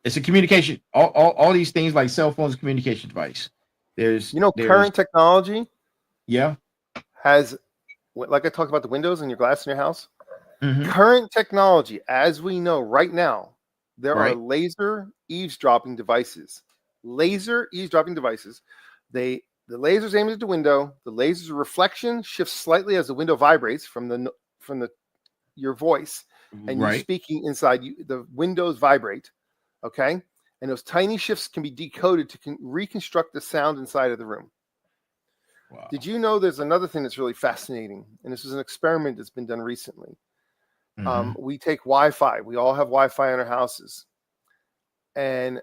it's a communication. All these things like cell phones, communication device. There's Current technology yeah. has, like I talked about the windows and your glass in your house. Mhm. Current technology, as we know right now, there are Right. laser eavesdropping devices. Laser eavesdropping devices. The lasers aimed at the window. The laser's reflection shifts slightly as the window vibrates from your voice, and you Right. speaking inside. The windows vibrate. Okay, and those tiny shifts can be decoded to reconstruct the sound inside of the room. Wow. Did you know there's another thing that's really fascinating? And this is an experiment that's been done recently. Mhm. We take Wi-Fi. We all have Wi-Fi in our houses. And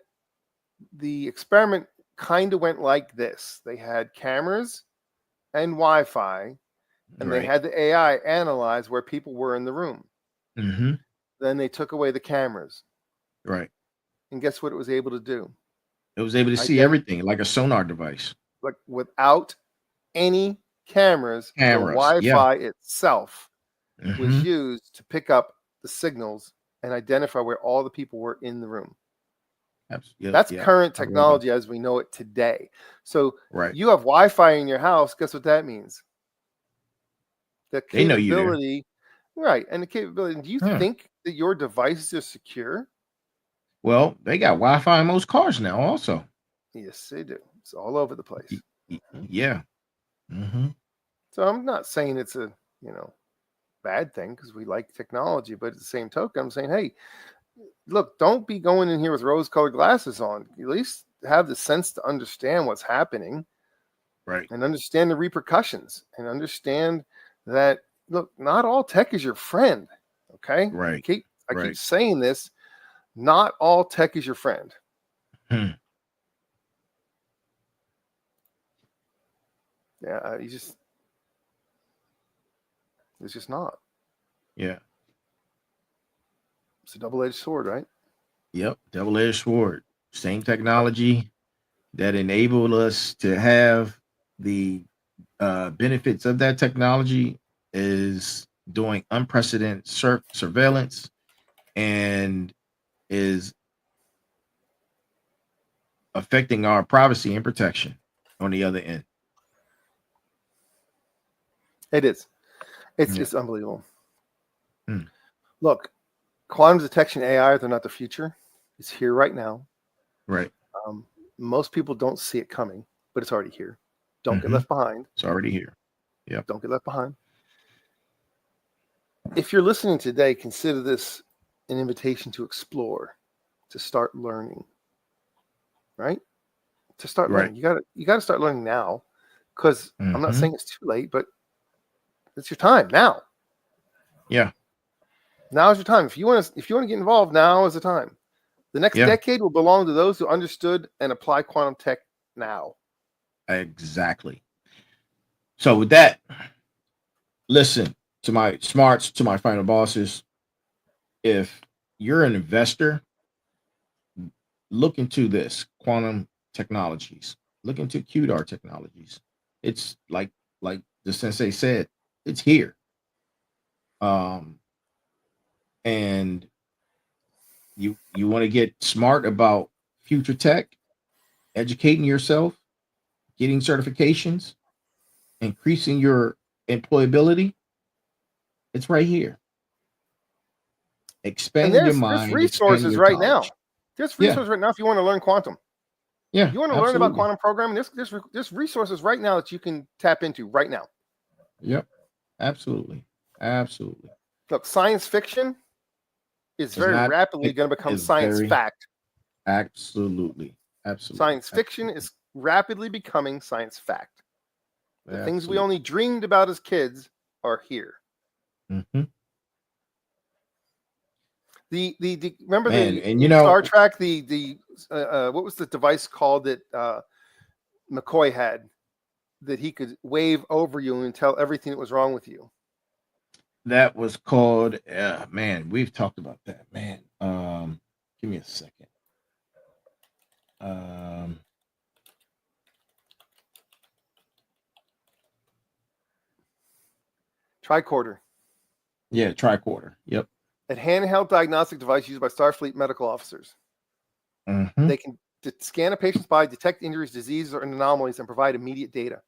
the experiment kind of went like this. They had cameras and Wi-Fi, and they Right. had the AI analyze where people were in the room. Mhm. Then they took away the cameras. Right. And guess what it was able to do? It was able to see everything like a sonar device. Like without any cameras, the Cameras. Yeah. Wi-Fi itself was Mhm. used to pick up the signals and identify where all the people were in the room. Yep. That's Yeah. current I read about technology as we know it today. So right. you have Wi-Fi in your house. Guess what that means? The They know you there. capability, right? And the capability. Do you Huh. think that your devices are secure? Well, they got Wi-Fi in most cars now, also. Yes, they do. It's all over the place. Yeah. Mm-hmm. So I'm not saying it's a bad thing because we like technology, but at the same token, I'm saying, hey, look, don't be going in here with rose-colored glasses on. At least have the sense to understand what's happening. Right. And understand the repercussions and understand that, look, not all tech is your friend. Okay. Right. I keep saying this. Not all tech is your friend. Hmm. Yeah. It's just not. Yeah. It's a double-edged sword, right? Yep. Double-edged sword. Same technology that enabled us to have the benefits of that technology is doing unprecedented surveillance and is affecting our privacy and protection on the other end. It is. Yeah. It's unbelievable. Hmm. Look, quantum detection AI, they're not the future. It's here right now. Right. Most people don't see it coming, but it's already here. Don't get left behind. It's already here. Yeah. Don't get left behind. If you're listening today, consider this an invitation to explore, to start learning. Right? To start learning. You got to start learning now, because I'm not saying it's too late, but it's your time now. Yeah. Now is your time. If you want to get involved, now is the time. The next decade will belong to those who understood and apply quantum tech now. Exactly. So with that, Listen to my smarts, to my final bosses. If you're an investor, look into this quantum technologies. Look into QDAR technologies. It's like the sensei said, it's here. Um, and you want to get smart about future tech, educating yourself, getting certifications, increasing your employability. It's right here. And Expanding your there's mind, expanding resources your right now. knowledge. There's Yeah, resources right now if you want to learn quantum. yeah, You want to learn about absolutely. quantum programming. There's resources right now that you can tap into right now. Yep, absolutely, absolutely. Look, science fiction is It's very not. rapidly going to become It's science very fact. absolutely, absolutely. Science fiction Absolutely. is rapidly becoming science fact. The things we Absolutely. only dreamed about as kids are here. Mhm. The remember Man, the and in Star Trek the what was the device called that McCoy had that he could wave over you and tell everything that was wrong with you? that was called. Man, we've talked about that. Man, give me a second. Um, Tricorder. yeah, tricorder. Yep. A handheld diagnostic device used by Starfleet medical officers. Mhm. They can scan a patient's body, detect injuries, diseases, or anomalies, and provide immediate data.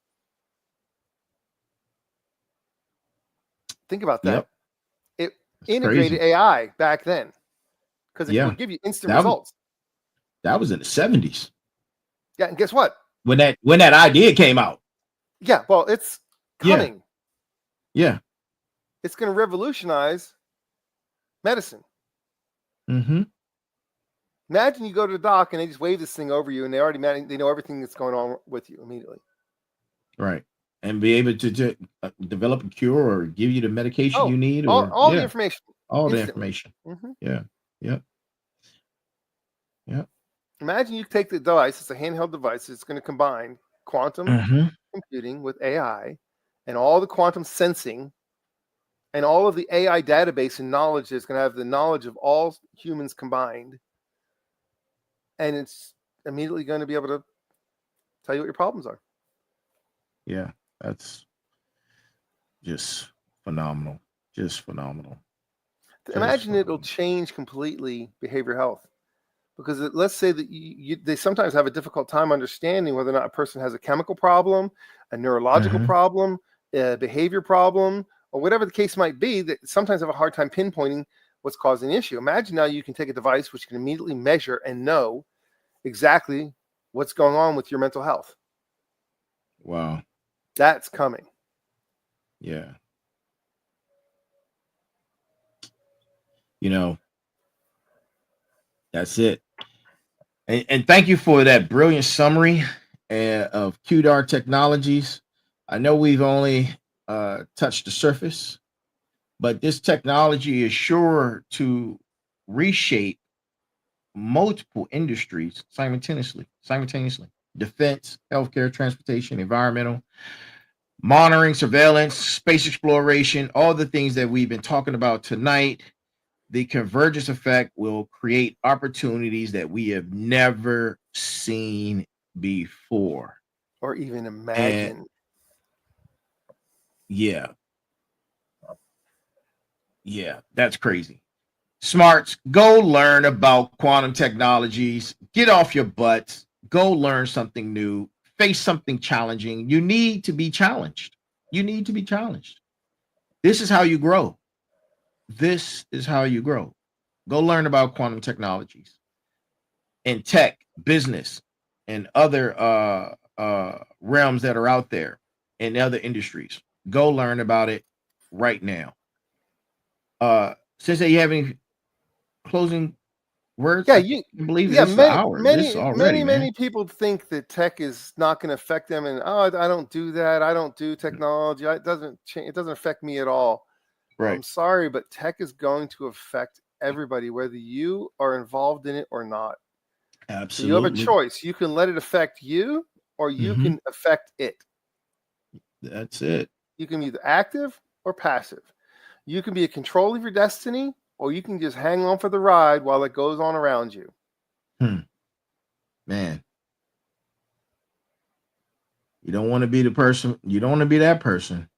Think about that. Yep. It It's integrated crazy. AI back then because it Yeah, would give you instant that was results. that was in the 70s Yeah, and guess what? when that idea came out. Yeah, well, it's Yeah, coming. yeah. It's going to revolutionize medicine. Mm-hmm. Imagine you go to the doc and they just wave this thing over you, and they know everything that's going on with you immediately. Right. And be able to develop a cure or give you the medication Oh, you need, or all the information all the instantly. information. Mm-hmm. Yeah. Yep. Yep. Imagine you take the device, it's a handheld device, it's going to combine quantum Mm-hmm. computing with AI and all the quantum sensing and all of the AI database and knowledge that's going to have the knowledge of all humans combined. And it's immediately going to be able to tell you what your problems are. Yeah. That's just phenomenal. Just phenomenal. Just Imagine it'll phenomenal. change completely behavioral health. Because let's say that they sometimes have a difficult time understanding whether or not a person has a chemical problem, a neurological Mhm. problem, a behavior problem, or whatever the case might be, that sometimes have a hard time pinpointing what's causing the issue. Imagine now you can take a device which can immediately measure and know exactly what's going on with your mental health. Wow. That's coming. Yeah. You know, that's it. And thank you for that brilliant summary of QDAR technologies. I know we've only touched the surface, but this technology is sure to reshape multiple industries simultaneously. Defense, healthcare, transportation, environmental, monitoring, surveillance, space exploration, all the things that we've been talking about tonight. The convergence effect will create opportunities that we have never seen before. Or even And imagine. yeah, that's crazy. Smarts, go learn about quantum technologies. Get off your butts. Go learn something new. Face something challenging. You need to be challenged. You need to be challenged. This is how you grow. This is how you grow. Go learn about quantum technologies in tech, business, and other realms that are out there in other industries. Go learn about it right now. Sensei, you have any closing words? Yeah, I can't believe this is an hour. This already, man. many people think that tech is not going to affect them, and I don't do that. I don't do technology. It doesn't change. It doesn't affect me at all. I'm Right. sorry, but tech is going to affect everybody, whether you are involved in it or not. So you have a Absolutely. choice. You can let it affect you, or you Mhm. can affect it. That's it. You can be either active or passive. You can be a control of your destiny, or you can just hang on for the ride while it goes on around you. Man. You don't want to be the person. You don't want to be that person.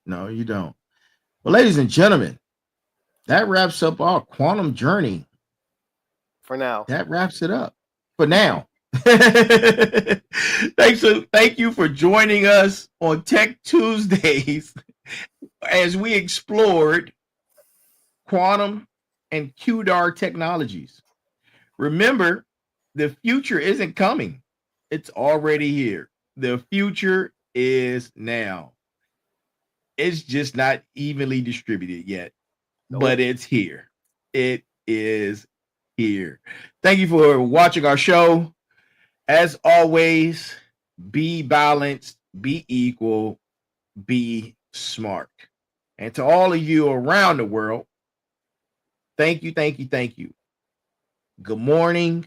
No, you don't. Well, ladies and gentlemen, that wraps up our quantum journey. For now. That wraps it up. For now. Thank you for joining us on Tech Tuesdays as we explored quantum and QDAR technologies. Remember, the future isn't coming. It's already here. The future is now. It's just not evenly distributed yet, but it's here. It is here. Thank you for watching our show. As always, be balanced, be equal, be smart. And to all of you around the world, thank you, thank you, thank you. Good morning,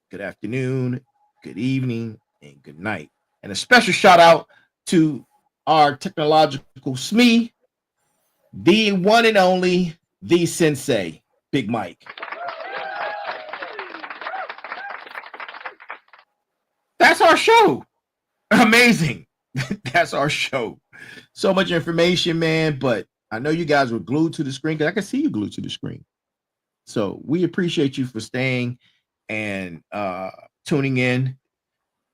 good afternoon, good evening, and good night. And a special shout out to our technological SME, the one and only, the Sensei, Big Mike. That's our show. Amazing. That's our show. So much information, man, but I know you guys were glued to the screen because I can see you glued to the screen. So we appreciate you for staying and tuning in.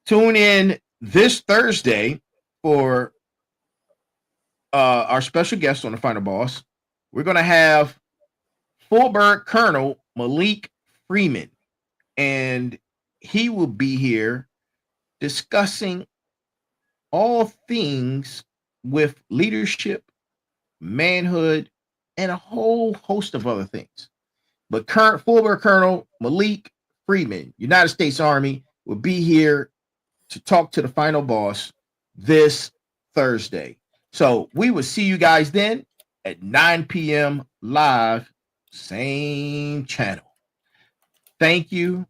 Tune in this Thursday for our special guest on the Final Boss. We're going to have Fulbright Colonel Malik Freeman, and he will be here discussing all things with leadership, manhood, and a whole host of other things. But current Fulbright Colonel Malik Freeman, United States Army, will be here to talk to the Final Boss this Thursday. So we will see you guys then at 9 p.m. live, same channel. Thank you.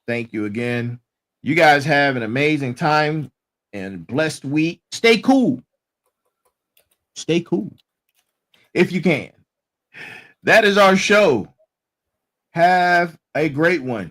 Thank you again. You guys have an amazing time and blessed week. Stay cool. Stay cool if you can. That is our show. Have a great one.